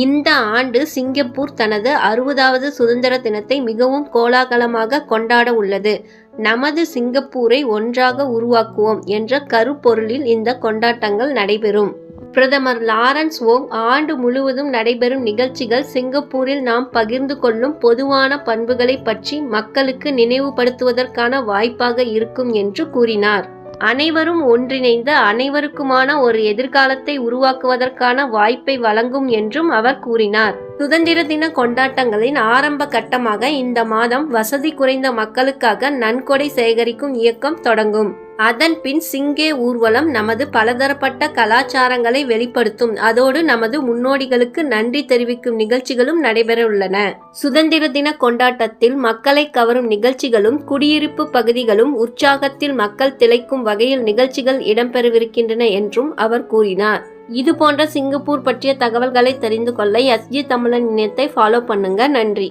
இந்த ஆண்டு சிங்கப்பூர் தனது 60வது சுதந்திர தினத்தை மிகவும் கோலாகலமாக கொண்டாட உள்ளது. நமது சிங்கப்பூரை ஒன்றாக உருவாக்குவோம் என்ற கருப்பொருளில் இந்த கொண்டாட்டங்கள் நடைபெறும். பிரதமர் லாரன்ஸ் வோங் ஆண்டு முழுவதும் நடைபெறும் நிகழ்ச்சிகள் சிங்கப்பூரில் நாம் பகிர்ந்து கொள்ளும் பொதுவான பண்புகளை பற்றி மக்களுக்கு நினைவுபடுத்துவதற்கான வாய்ப்பாக இருக்கும் என்று கூறினார். அனைவரும் ஒன்றிணைந்து அனைவருக்குமான ஒரு எதிர்காலத்தை உருவாக்குவதற்கான வாய்ப்பை வழங்கும் என்றும் அவர் கூறினார். சுதந்திர தின கொண்டாட்டங்களின் ஆரம்ப கட்டமாக இந்த மாதம் வசதி குறைந்த மக்களுக்காக நன்கொடை சேகரிக்கும் இயக்கம் தொடங்கும். அதன் பின் சிங்கே ஊர்வலம் நமது பலதரப்பட்ட கலாச்சாரங்களை வெளிப்படுத்தும். அதோடு நமது முன்னோடிகளுக்கு நன்றி தெரிவிக்கும் நிகழ்ச்சிகளும் நடைபெறவுள்ளன. சுதந்திர தின கொண்டாட்டத்தில் மக்களை கவரும் நிகழ்ச்சிகளும் குடியிருப்பு பகுதிகளும் உற்சாகத்தில் மக்கள் திளைக்கும் வகையில் நிகழ்ச்சிகள் இடம்பெறவிருக்கின்றன என்றும் அவர் கூறினார். இது போன்ற சிங்கப்பூர் பற்றிய தகவல்களை தெரிந்து கொள்ள SG தமிழன் இணையத்தை ஃபாலோ பண்ணுங்க. நன்றி.